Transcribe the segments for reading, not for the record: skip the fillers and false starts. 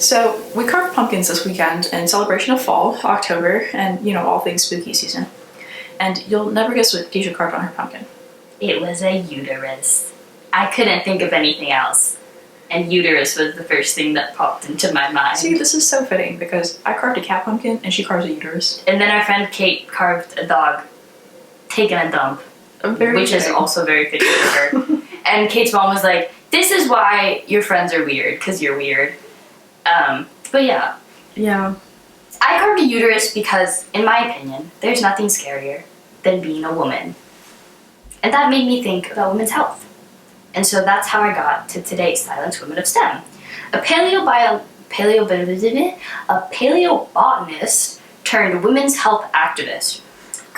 So we carved pumpkins this weekend in celebration of fall, October, and all things spooky season. And you'll never guess what Disha carved on her pumpkin. It was a uterus. I couldn't think of anything else. And uterus was the first thing that popped into my mind. See, this is so fitting because I carved a cat pumpkin and she carves a uterus. And then our friend Kate carved a dog taking a dump, which is also very fitting for her. And Kate's mom was like, "This is why your friends are weird, because you're weird." But yeah. Yeah. I carved a uterus because, in my opinion, there's nothing scarier than being a woman. And that made me think about women's health. And so that's how I got to today's Silence Women of STEM. A paleobotanist turned women's health activist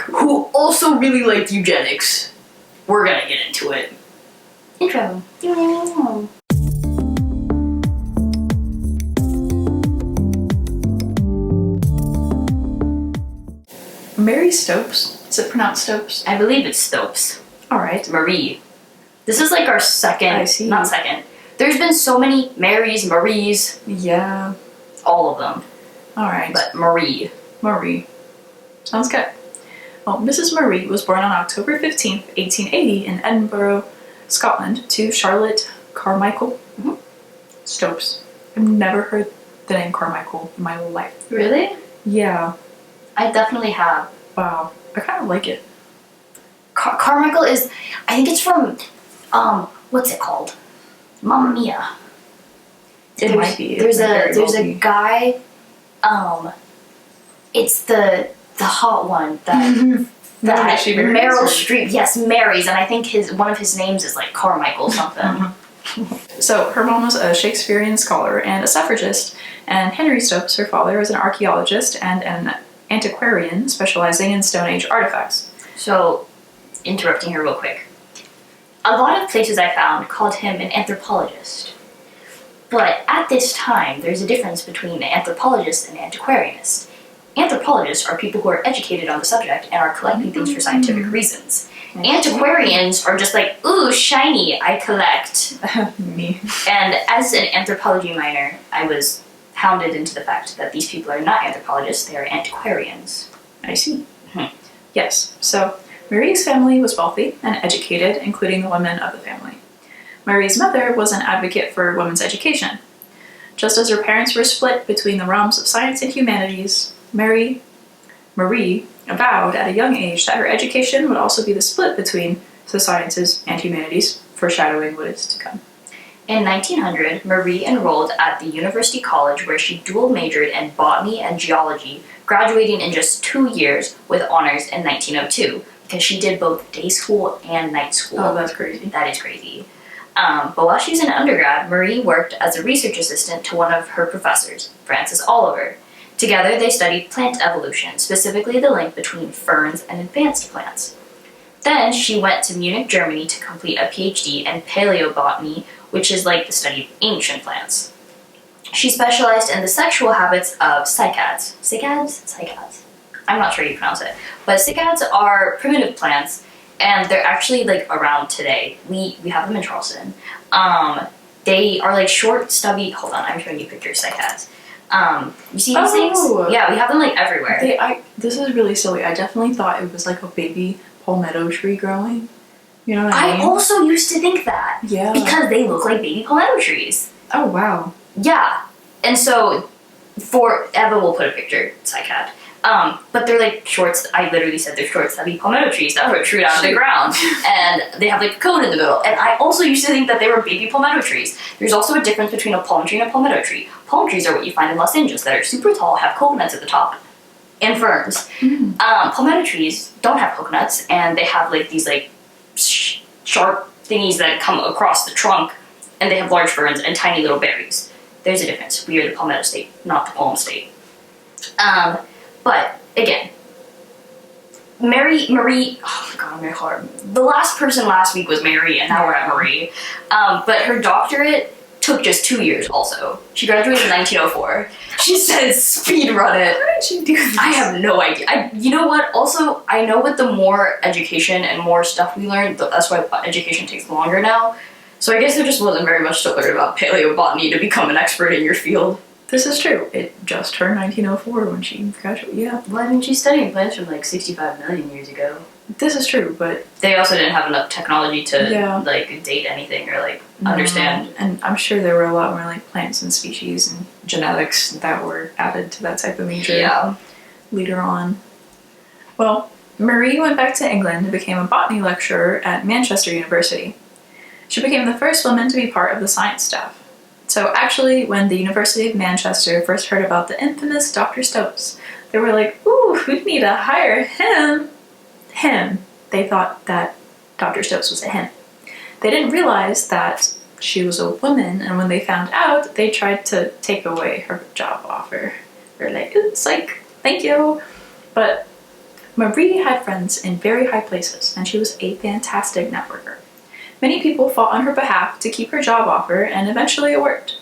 who also really liked eugenics. We're gonna get into it. Intro. Mary Stopes? Is it pronounced Stopes? I believe it's Stopes. Alright. Marie. This is like our second, not second. There's been so many Marys, Maries. Yeah. All of them. Alright. But Marie. Marie. Sounds good. Well, Mrs. Marie was born on October 15th, 1880 in Edinburgh, Scotland, to Charlotte Carmichael Stopes. I've never heard the name Carmichael in my life. Really? Yeah. I definitely have. Wow. I kind of like it. Carmichael is, I think it's from, what's it called? Mamma Mia. It might be. There's a guy, it's the hot one that Meryl Streep, yes, marries, and I think one of his names is like Carmichael something. So her mom was a Shakespearean scholar and a suffragist, and Henry Stopes, her father, was an archaeologist and an antiquarian specializing in Stone Age artifacts. So, interrupting her real quick. A lot of places I found called him an anthropologist. But at this time, there's a difference between an anthropologist and an antiquarianist. Anthropologists are people who are educated on the subject and are collecting things for scientific reasons. Antiquarians are just like, ooh, shiny, I collect. Me. And as an anthropology minor, I was hounded into the fact that these people are not anthropologists, they are antiquarians. I see. Yes, so Marie's family was wealthy and educated, including the women of the family. Marie's mother was an advocate for women's education. Just as her parents were split between the realms of science and humanities, Marie avowed at a young age that her education would also be the split between the sciences and humanities, foreshadowing what is to come. In 1900, Marie enrolled at the University College where she dual majored in botany and geology, graduating in just 2 years with honors in 1902, because she did both day school and night school. Oh, that's crazy. That is crazy. But while she was in undergrad, Marie worked as a research assistant to one of her professors, Francis Oliver. Together, they studied plant evolution, specifically the link between ferns and advanced plants. Then she went to Munich, Germany to complete a PhD in paleobotany, which is like the study of ancient plants. She specialized in the sexual habits of cycads. Cycads? I'm not sure how you pronounce it. But cycads are primitive plants, and they're actually like around today. We have them in Charleston. They are like short, stubby, hold on, I'm showing you pictures of cycads. You see these things? Yeah, we have them like everywhere. This is really silly. I definitely thought it was like a baby palmetto tree growing. You know what I mean? I also used to think that. Yeah. Because they look like baby palmetto trees. Oh, wow. Yeah. And so, Eva will put a picture, cycad. But they're like shorts, I literally said they're short, stubby palmetto trees that protrude out of the ground. And they have like a cone in the middle. And I also used to think that they were baby palmetto trees. There's also a difference between a palm tree and a palmetto tree. Palm trees are what you find in Los Angeles that are super tall, have coconuts at the top, and ferns. Palmetto trees don't have coconuts, and they have like these like sharp thingies that come across the trunk, and they have large ferns and tiny little berries. There's a difference. We are the palmetto state, not the palm state. But again, Marie, oh my god, my heart. The last person last week was Mary, and now we're at Marie. But her doctorate took just 2 years also. She graduated in 1904. She said speed run it. How did she do this? I have no idea. You know what? Also, I know with the more education and more stuff we learn, that's why education takes longer now. So I guess there just wasn't very much to learn about paleobotany to become an expert in your field. This is true. It just turned 1904 when she graduated. Yeah. Well, I mean, she's studying plants from like 65 million years ago. This is true, but they also didn't have enough technology to Yeah. like date anything or like understand. And I'm sure there were a lot more like plants and species and genetics that were added to that type of major Yeah. later on. Well, Marie went back to England and became a botany lecturer at Manchester University. She became the first woman to be part of the science staff. So actually, when the University of Manchester first heard about the infamous Dr. Stokes, they were like, ooh, we need to hire him. They thought that Dr. Stokes was a him. They didn't realize that she was a woman, and when they found out, they tried to take away her job offer. They're like, oops, like, thank you. But Marie had friends in very high places, and she was a fantastic networker. Many people fought on her behalf to keep her job offer, and eventually it worked.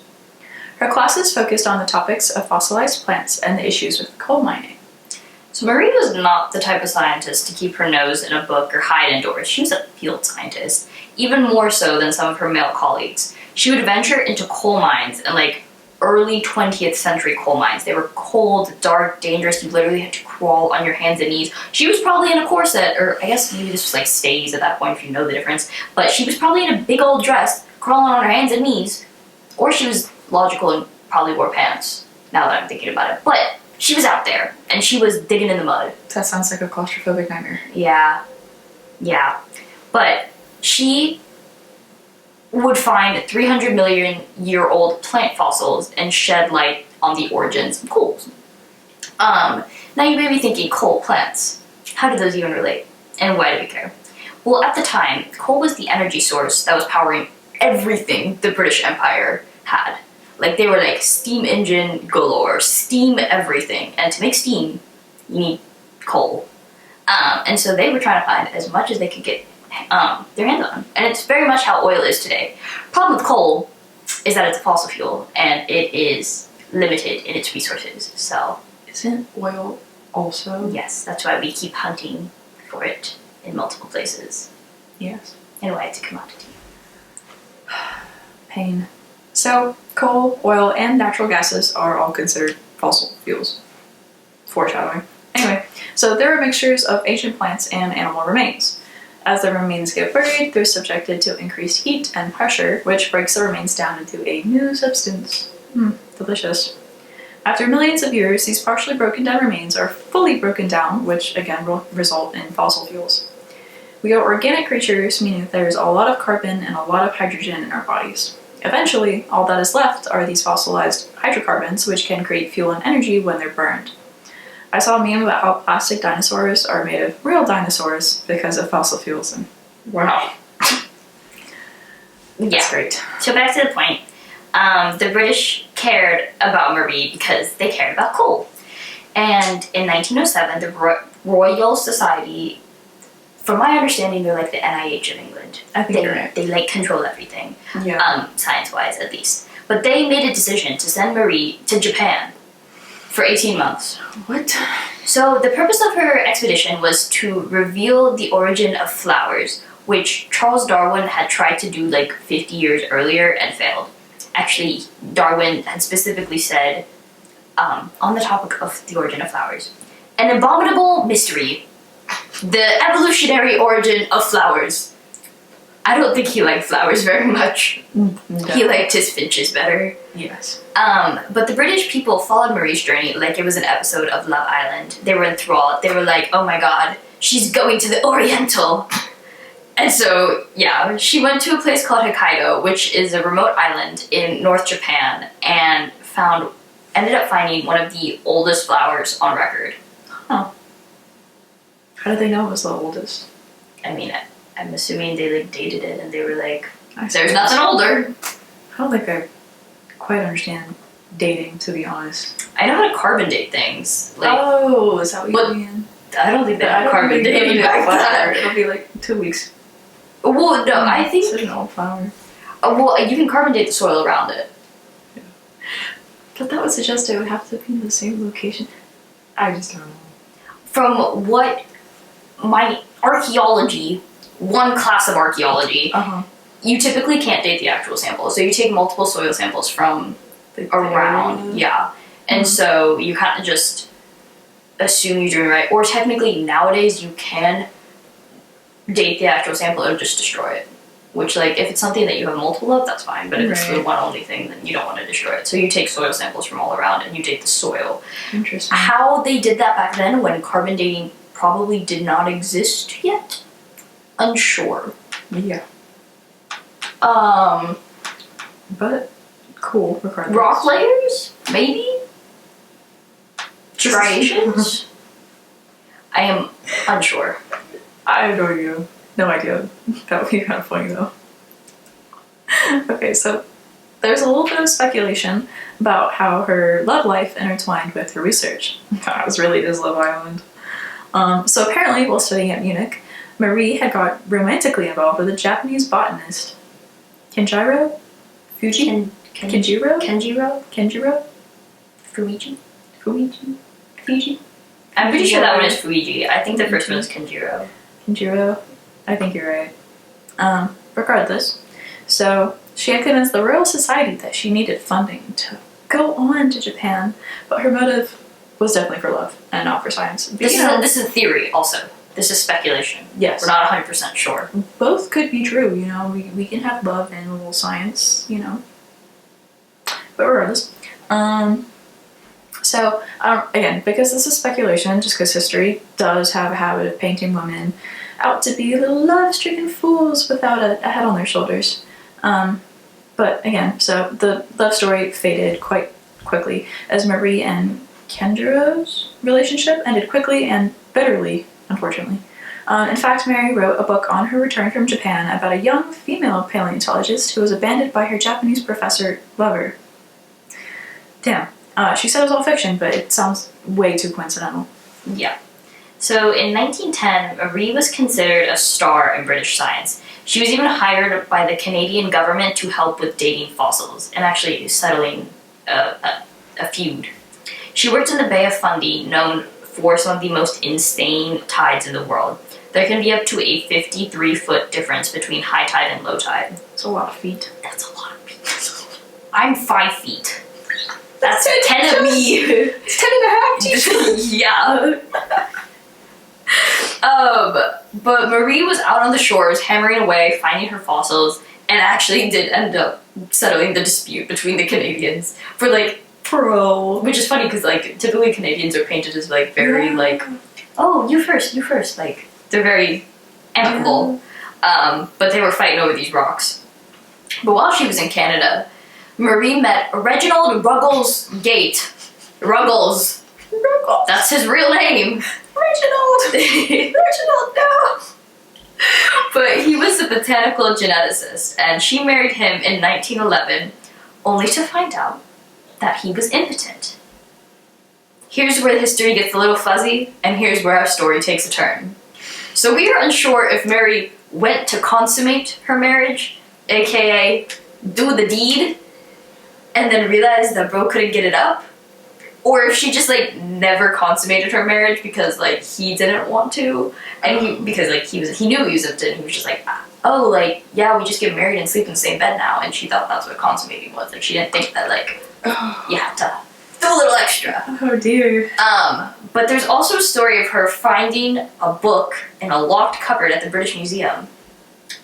Her classes focused on the topics of fossilized plants and the issues with coal mining. So Marie was not the type of scientist to keep her nose in a book or hide indoors. She was a field scientist, even more so than some of her male colleagues. She would venture into coal mines and like early 20th century coal mines. They were cold, dark, dangerous. You literally had to crawl on your hands and knees. She was probably in a corset, or I guess maybe this was like stays at that point if you know the difference. But she was probably in a big old dress, crawling on her hands and knees. Or she was logical and probably wore pants, now that I'm thinking about it. But she was out there, and she was digging in the mud. That sounds like a claustrophobic nightmare. Yeah. But she would find 300 million year old plant fossils and shed light on the origins of coals. Now you may be thinking, coal plants. How do those even relate? And why do we care? Well, at the time, coal was the energy source that was powering everything the British Empire had. Like, they were like steam engine galore, steam everything. And to make steam, you need coal. And so they were trying to find as much as they could get their hands on. And it's very much how oil is today. Problem with coal is that it's a fossil fuel, and it is limited in its resources. So isn't oil also? Yes, that's why we keep hunting for it in multiple places. Yes. And why it's a commodity. Pain. So, coal, oil, and natural gases are all considered fossil fuels. Foreshadowing. Anyway, so there are mixtures of ancient plants and animal remains. As the remains get buried, they're subjected to increased heat and pressure, which breaks the remains down into a new substance. Delicious. After millions of years, these partially broken down remains are fully broken down, which again will result in fossil fuels. We are organic creatures, meaning that there's a lot of carbon and a lot of hydrogen in our bodies. Eventually, all that is left are these fossilized hydrocarbons, which can create fuel and energy when they're burned. I saw a meme about how plastic dinosaurs are made of real dinosaurs because of fossil fuels, and wow. That's great. So back to the point. The British cared about Marie because they cared about coal. And in 1907, the Royal Society, from my understanding, they're like the NIH of England. I think you're right. They like control everything, Yeah. science-wise at least. But they made a decision to send Marie to Japan for 18 months. What? So the purpose of her expedition was to reveal the origin of flowers, which Charles Darwin had tried to do like 50 years earlier and failed. Actually, Darwin had specifically said, on the topic of the origin of flowers, an abominable mystery, the evolutionary origin of flowers. I don't think he liked flowers very much. No. He liked his finches better. Yes. But the British people followed Marie's journey like it was an episode of Love Island. They were enthralled. They were like, oh my god, she's going to the Oriental. And so, yeah, she went to a place called Hokkaido, which is a remote island in North Japan, and ended up finding one of the oldest flowers on record. Huh. How did they know it was the oldest? I mean, I'm assuming they like dated it and they were like, There's there's nothing older. I don't think I quite understand dating, to be honest. I know how to carbon date things. Like, Oh, is that what But- you mean? I don't think they had carbon think dating it'll be back a flower. then. It'll be like 2 weeks. Well, no, I think, It's an old flower. well, you can carbon date the soil around it. But that would suggest it would have to be in the same location. I just don't know. From what my archaeology, one class of archaeology, Uh-huh. you typically can't date the actual sample. So you take multiple soil samples from around. Yeah. And so you kind of just assume you're doing right. Or technically, nowadays, you can date the actual sample and just destroy it. Which, like, if it's something that you have multiple of, that's fine. But if it's the one only thing, then you don't want to destroy it. So you take soil samples from all around and you date the soil. Interesting. How they did that back then, when carbon dating probably did not exist yet, unsure. Yeah. Um, But cool, regardless. rock layers? Maybe? Striations? I am unsure. I have no idea. That would be kind of funny though. Okay, so there's a little bit of speculation about how her love life intertwined with her research. That was really this Love Island. So apparently, while studying at Munich, Marie had got romantically involved with a Japanese botanist, Kenjiro? Kenjiro? Fuji? I'm pretty sure that one is Fuji. I think the first one is Kenjiro. Kenjiro? I think you're right. Regardless, so she had convinced the Royal Society that she needed funding to go on to Japan, but her motive was definitely for love and not for science. This is a theory also. This is speculation. Yes. We're not 100% sure. Both could be true, you know. We can have love and a little science, you know. But regardless. So, again, because this is speculation, just because history does have a habit of painting women out to be little love-stricken fools without a head on their shoulders. But again, so the love story faded quite quickly as Marie and Kenjiro's relationship ended quickly and bitterly, unfortunately. In fact, Mary wrote a book on her return from Japan about a young female paleontologist who was abandoned by her Japanese professor lover. Damn. She said it was all fiction, but it sounds way too coincidental. Yeah. So in 1910, Marie was considered a star in British science. She was even hired by the Canadian government to help with dating fossils and actually settling a feud. She worked in the Bay of Fundy, known for some of the most insane tides in the world. There can be up to a 53-foot difference between high tide and low tide. That's a lot of feet. That's a lot of feet. I'm 5 feet. That's 10 of me. It's 10 and a half, teacher. Yeah. But Marie was out on the shores, hammering away, finding her fossils, and actually did end up settling the dispute between the Canadians for, like, pro. Which is funny, because, like, typically Canadians are painted as, like, very, like, oh, you first, like, they're very amicable. But they were fighting over these rocks. But while she was in Canada, Marie met Reginald Ruggles Gate. Ruggles. That's his real name. Reginald, no. But he was a botanical geneticist, and she married him in 1911, only to find out that he was impotent. Here's where the history gets a little fuzzy, and here's where our story takes a turn. So we are unsure if Mary went to consummate her marriage, aka do the deed, and then realized that bro couldn't get it up, or if she just, like, never consummated her marriage because, like, he didn't want to, and because, like, he knew he was impotent, he was just like, oh, like, yeah, we just get married and sleep in the same bed now, and she thought that's what consummating was, and she didn't think that, like, you had to do a little extra. Oh, dear. But there's also a story of her finding a book in a locked cupboard at the British Museum,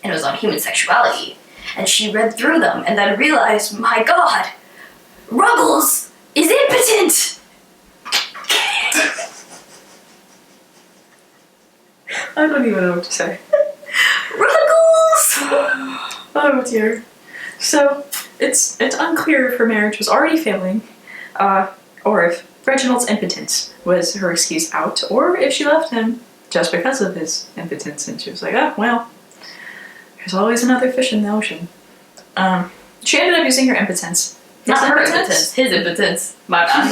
and it was on human sexuality, and she read through them, and then realized, my god, Ruggles is impotent! I don't even know what to say. Ruggles! Oh dear. So, it's unclear if her marriage was already failing, or if Reginald's impotence was her excuse out, or if she left him just because of his impotence, and she was like, oh, well, there's always another fish in the ocean. She ended up using her impotence. Not her impotence, his impotence. My bad.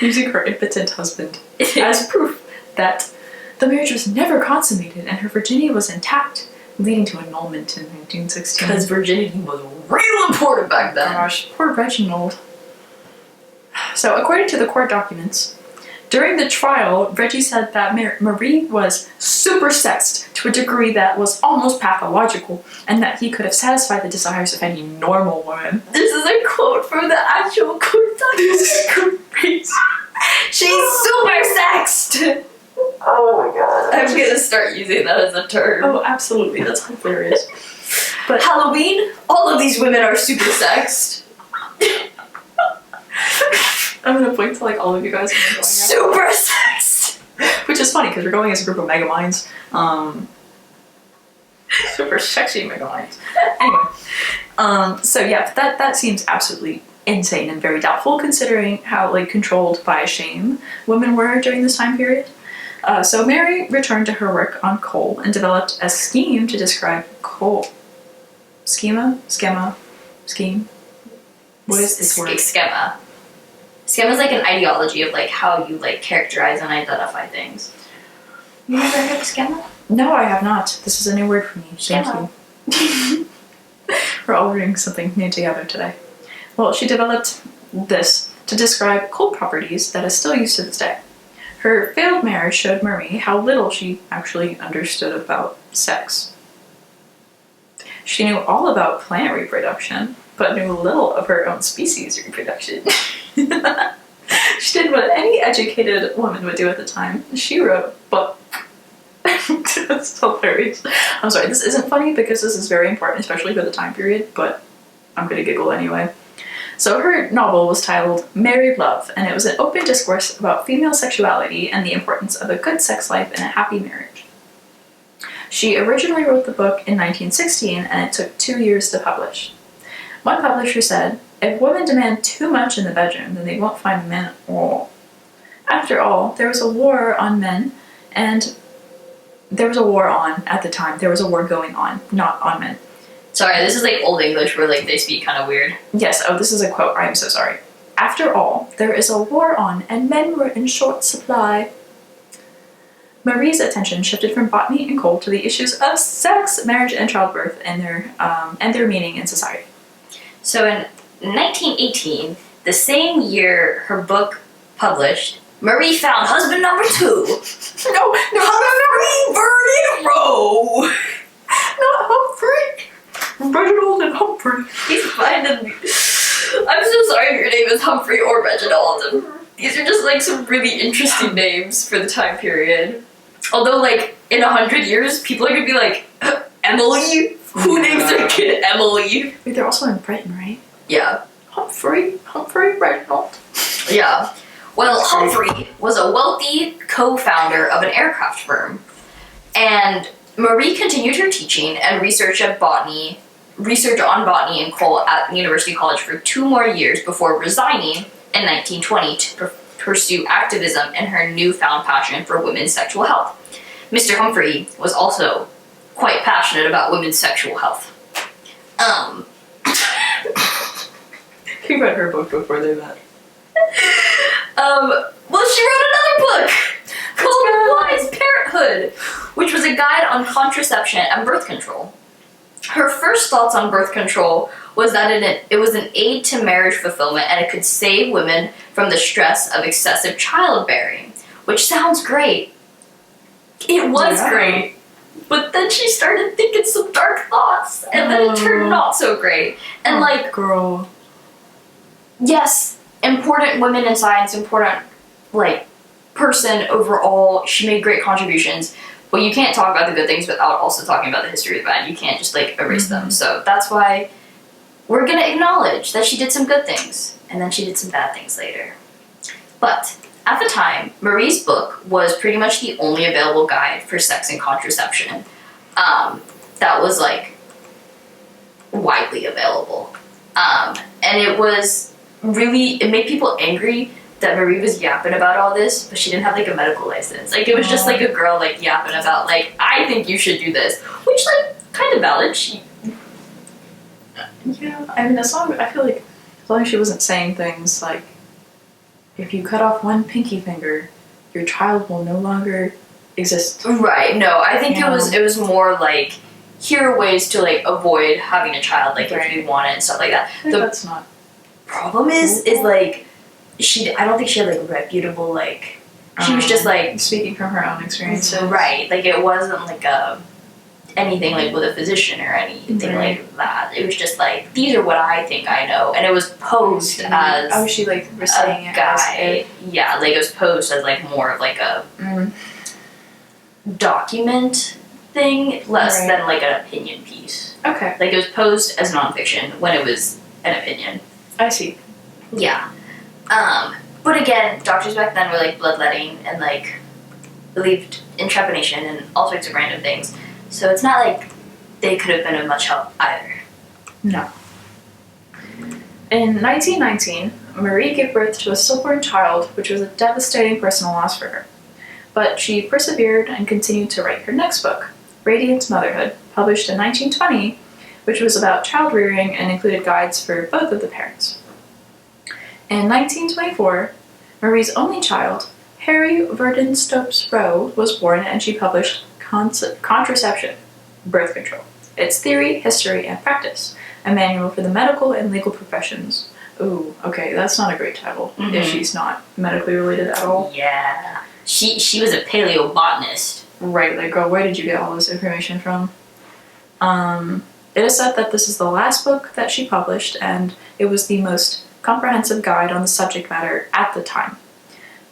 Using her impotent husband as proof that the marriage was never consummated and her virginity was intact, leading to annulment in 1916. Because virginity was real important back then. Gosh, poor Reginald. So, according to the court documents, During the trial, Reggie said that Marie was super sexed to a degree that was almost pathological, and that he could have satisfied the desires of any normal woman. This is a quote from the actual court document. Crazy. She's super sexed! Oh my god. I'm gonna start using that as a term. Oh, absolutely. That's hilarious. But Halloween, all of these women are super sexed. I'm gonna point to like all of you guys when we're going Super sexed! out. Which is funny because we're going as a group of megaminds. Super sexy megaminds. Anyway. So yeah, that seems absolutely insane and very doubtful considering how like controlled by shame women were during this time period. So Mary returned to her work on coal and developed a scheme to describe coal. Scheme? What is this word? Schema. Schema is like an ideology of like how you like characterize and identify things. You never heard of schema? No, I have not. This is a new word for me. Schema. Thank you. We're all learning something new together today. Well, she developed this to describe coal properties that is still used to this day. Her failed marriage showed Marie how little she actually understood about sex. She knew all about plant reproduction, but knew little of her own species reproduction. She did what any educated woman would do at the time. She wrote a book. That's hilarious. I'm sorry, this isn't funny because this is very important, especially for the time period, but I'm gonna giggle anyway. So her novel was titled Married Love, and it was an open discourse about female sexuality and the importance of a good sex life and a happy marriage. She originally wrote the book in 1916, and it took 2 years to publish. One publisher said, "If women demand too much in the bedroom, then they won't find a man at all. After all, there was a war on men, and there was a war on at the time. There was a war going on, not on men." Sorry, this is like Old English where like they speak kind of weird. Yes, oh, this is a quote. I am so sorry. "After all, there is a war on, and men were in short supply." Marie's attention shifted from botany and coal to the issues of sex, marriage, and childbirth, and their meaning in society. So in 1918, the same year her book published, Marie found husband number 2. No, Humphrey Vernon Rowe. not Humphrey. Reginald and Humphrey. He's finding me. I'm so sorry if your name is Humphrey or Reginald. These are just like some really interesting names for the time period. Although like in 100 years, people are gonna be like, Emily? Who names their kid Emily? Wait, they're also in Britain, right? Yeah. Humphrey Reginald. Yeah. Well, Humphrey was a wealthy co-founder of an aircraft firm. And Marie continued her teaching and research on botany and coal at University College for 2 more years before resigning in 1920 to pursue activism and her newfound passion for women's sexual health. Mr. Humphrey was also quite passionate about women's sexual health. He read her book before they met. Well, she wrote another book called Wise Parenthood, which was a guide on contraception and birth control. Her first thoughts on birth control was that it was an aid to marriage fulfillment and it could save women from the stress of excessive childbearing, which sounds great. It was great. But then she started thinking some dark thoughts, and then it turned not so great. And girl. Yes, important women in science, important person overall. She made great contributions, but you can't talk about the good things without also talking about the history of the bad. You can't just erase them. So that's why we're gonna acknowledge that she did some good things, and then she did some bad things later. But at the time, Marie's book was pretty much the only available guide for sex and contraception that was widely available. And it made people angry that Marie was yapping about all this, but she didn't have a medical license. It was just a girl yapping about I think you should do this, which kind of valid. Yeah, I mean, I feel like as long as she wasn't saying things like, if you cut off one pinky finger, your child will no longer exist. Right. No, I think it was more here are ways to avoid having a child if you want it and stuff like that. That's not. Problem is I don't think she had reputable She was just like speaking from her own experiences. Right. Like it wasn't like anything like with a physician or anything like that. It was just like, these are what I think I know, and it was posed as she like was saying a guy. Yeah, like it was posed as like more of like a document thing, less than like an opinion piece. Okay. Like it was posed as nonfiction when it was an opinion. I see. Yeah. But again, doctors back then were like bloodletting and like believed in trepanation and all sorts of random things. So it's not like they could have been of much help either. No. In 1919, Marie gave birth to a stillborn child, which was a devastating personal loss for her. But she persevered and continued to write her next book, Radiant Motherhood, published in 1920, which was about child rearing and included guides for both of the parents. In 1924, Marie's only child, Harry Verdon Stopes Rowe, was born, and she published Contraception, Birth Control, Its Theory, History, and Practice, a manual for the medical and legal professions. Ooh, okay, that's not a great title if she's not medically related at all. Yeah. She was a paleobotanist. Right, like, girl, where did you get all this information from? It is said that this is the last book that she published, and it was the most comprehensive guide on the subject matter at the time.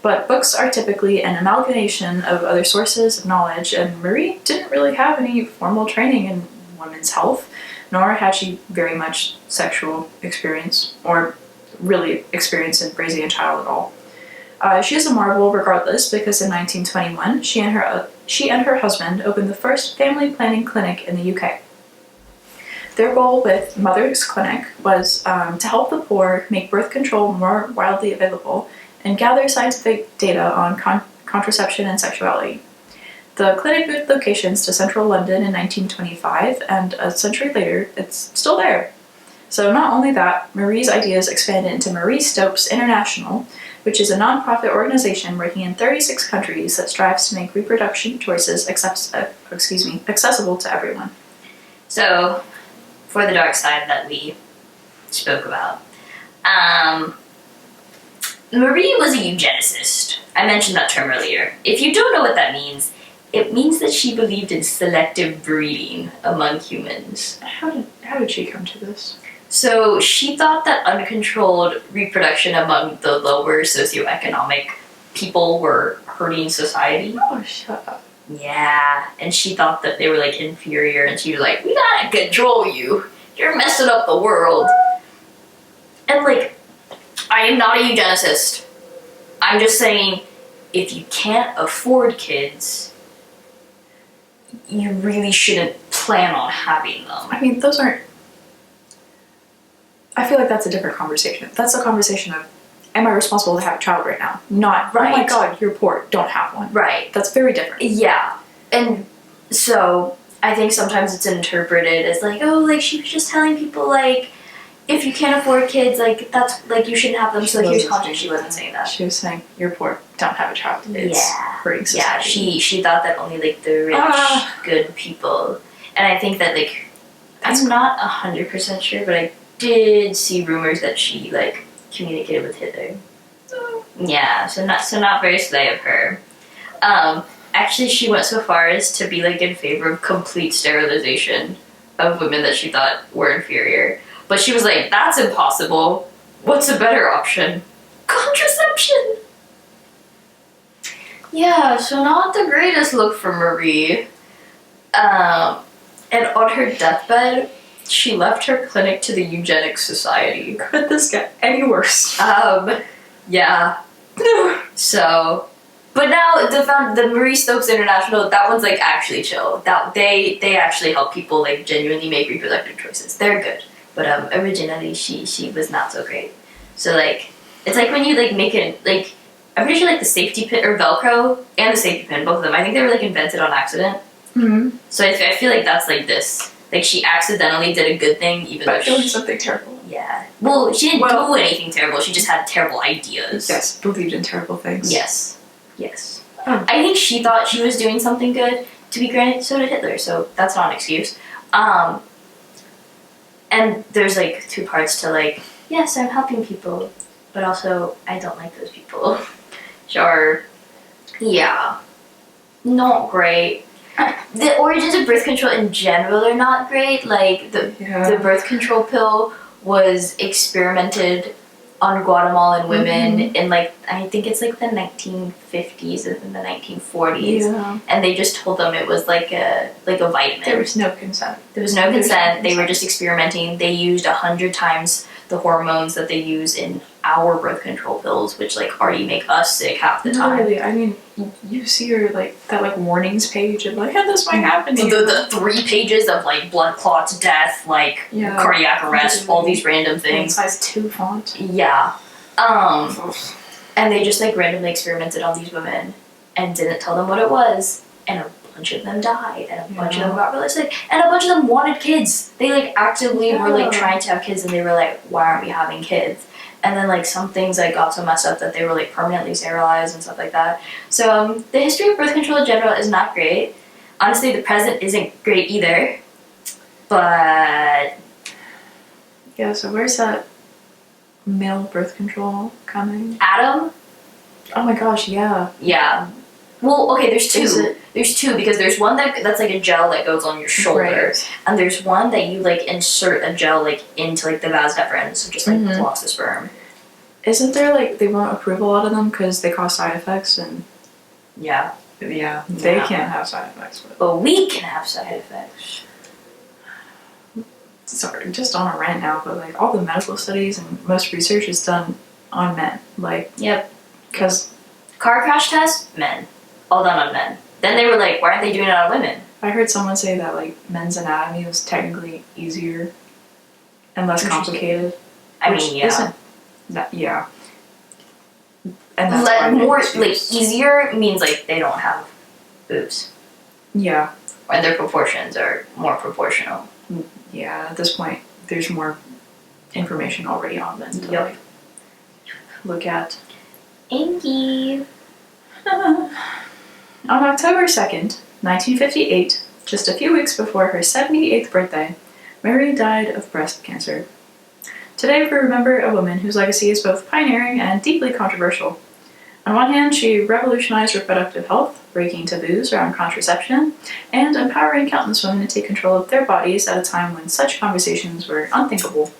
But books are typically an amalgamation of other sources of knowledge, and Marie didn't really have any formal training in women's health, nor had she very much sexual experience, or really experience in raising a child at all. She is a marvel regardless, because in 1921, she and her husband opened the first family planning clinic in the UK. Their goal with Mother's Clinic was to help the poor make birth control more widely available and gather scientific data on contraception and sexuality. The clinic moved locations to central London in 1925, and a century later, it's still there. So not only that, Marie's ideas expanded into Marie Stopes International, which is a non-profit organization working in 36 countries that strives to make reproduction choices accessible to everyone. So, for the dark side that we spoke about, Marie was a eugenicist. I mentioned that term earlier. If you don't know what that means, it means that she believed in selective breeding among humans. How did she come to this? So she thought that uncontrolled reproduction among the lower socioeconomic people were hurting society. Oh, shut up. Yeah, and she thought that they were like inferior, and she was like, we gotta control you. You're messing up the world. And like, I am not a eugenicist. I'm just saying, if you can't afford kids, you really shouldn't plan on having them. I mean, those aren't... I feel like that's a different conversation. That's a conversation of, am I responsible to have a child right now? Not, right. Oh my god, you're poor, don't have one. Right. That's very different. Yeah. And so, I think sometimes it's interpreted as like, oh, like, she was just telling people, like, if you can't afford kids, like, that's, like, you shouldn't have them, so here's context. She wasn't saying that. She was saying, you're poor, don't have a child. It's hurting society. Yeah, she thought that only, like, the rich, good people. And I think that, like, I'm not 100% sure, but I did see rumors that she, like, communicated with Hitler. Yeah, so not very slay of her. Actually, she went so far as to be, like, in favor of complete sterilization of women that she thought were inferior. But she was like, that's impossible. What's a better option? Contraception! Yeah, so not the greatest look for Marie. And on her deathbed, she left her clinic to the Eugenics Society. Could this get any worse? Yeah. So, but now the Marie Stopes International, that one's like actually chill. That they actually help people like genuinely make reproductive choices. They're good. But originally she was not so great. So like, it's like when you like make it like, I'm pretty sure like the safety pin or Velcro and the safety pin, both of them, I think they were like invented on accident. Mm-hmm. So I feel like that's like this. Like she accidentally did a good thing even though doing something terrible. Yeah. Well, she didn't do anything terrible, she just had terrible ideas. Yes, believed in terrible things. Yes. I think she thought she was doing something good. To be granted, so did Hitler, so that's not an excuse. And there's like two parts to like, yes, I'm helping people, but also I don't like those people. Sure. Yeah. Not great. The origins of birth control in general are not great. Like, the birth control pill was experimented on Guatemalan women in, like, I think it's like the 1950s and the 1940s. Yeah. And they just told them it was like a vitamin. There was no consent. They were just experimenting. They used 100 times the hormones that they use in our birth control pills, which like already make us sick half the time. Really, I mean, you see your that warnings page and like, this might happen to you. The 3 pages of like blood clots, death, like cardiac arrest, all these random things. Size 2 font. Yeah. And they just like randomly experimented on these women and didn't tell them what it was, and a bunch of them died, and a bunch of them got really sick, and a bunch of them wanted kids. They like actively were like trying to have kids, and they were like, why aren't we having kids? And then like some things like got so messed up that they were like permanently sterilized and stuff like that. So the history of birth control in general is not great. Honestly, the present isn't great either. But yeah, so where's that male birth control coming? Adam? Oh my gosh, yeah. Yeah. Well, okay, there's 2. There's 2 because there's one that's like a gel that goes on your shoulder, and there's one that you like insert a gel like into like the vas deferens, so just like blocks the sperm. Isn't there like they won't approve a lot of them because they cause side effects and they can't have side effects. But we can have side effects. Sorry, just on a rant now, but like all the medical studies and most research is done on men. Like because car crash test, men. All done on men. Then they were like, why aren't they doing it on women? I heard someone say that like men's anatomy was technically easier and less complicated. I mean, yeah. And that's why more like easier means like they don't have boobs. Yeah. And their proportions are more proportional. Yeah, at this point there's more information already on them to like look at. Angie. On October 2nd, 1958, just a few weeks before her 78th birthday, Mary died of breast cancer. Today we remember a woman whose legacy is both pioneering and deeply controversial. On one hand, she revolutionized reproductive health, breaking taboos around contraception, and empowering countless women to take control of their bodies at a time when such conversations were unthinkable.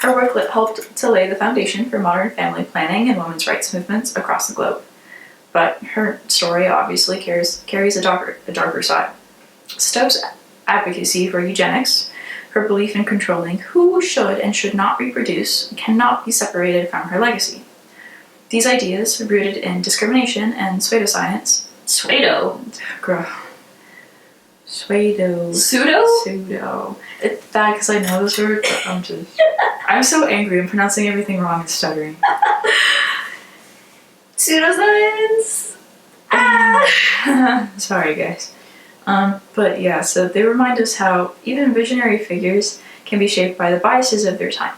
Her work helped to lay the foundation for modern family planning and women's rights movements across the globe. But her story obviously carries a darker side. Stokes' advocacy for eugenics, her belief in controlling who should and should not reproduce, cannot be separated from her legacy. These ideas, rooted in discrimination and pseudoscience. Pseudo? Pseudo. It's bad because I know this word, but I'm so angry. I'm pronouncing everything wrong and stuttering. Pseudoscience. Sorry, guys. But yeah, so they remind us how even visionary figures can be shaped by the biases of their time.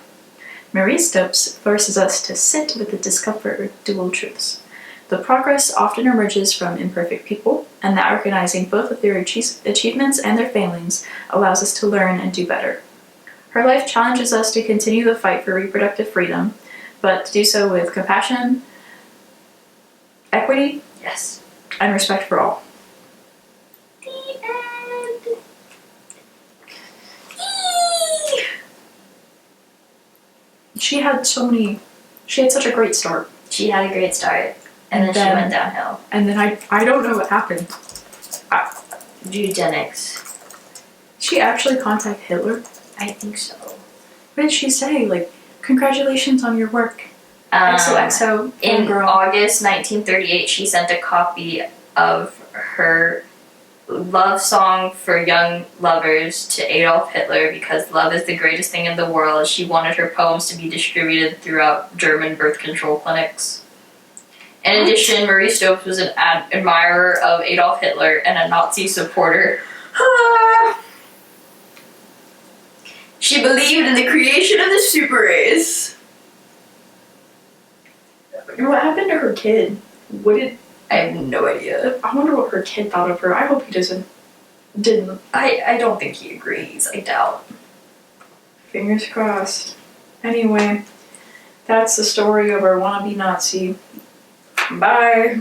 Marie Stopes forces us to sit with the discomfort of dual truths. The progress often emerges from imperfect people, and that recognizing both of their achievements and their failings allows us to learn and do better. Her life challenges us to continue the fight for reproductive freedom, but to do so with compassion, equity, and respect for all. The end. She had such a great start. She had a great start, and then she went downhill. And then I don't know what happened. Eugenics. She actually contacted Hitler? I think so. What did she say? Like, congratulations on your work. XOXO. In August 1938, she sent a copy of her love song for young lovers to Adolf Hitler because love is the greatest thing in the world. She wanted her poems to be distributed throughout German birth control clinics. In addition, Marie Stopes was an admirer of Adolf Hitler and a Nazi supporter. She believed in the creation of the super race. What happened to her kid? I have no idea. I wonder what her kid thought of her. I hope he didn't. I don't think he agrees. I doubt. Fingers crossed. Anyway, that's the story of our wannabe Nazi. Bye.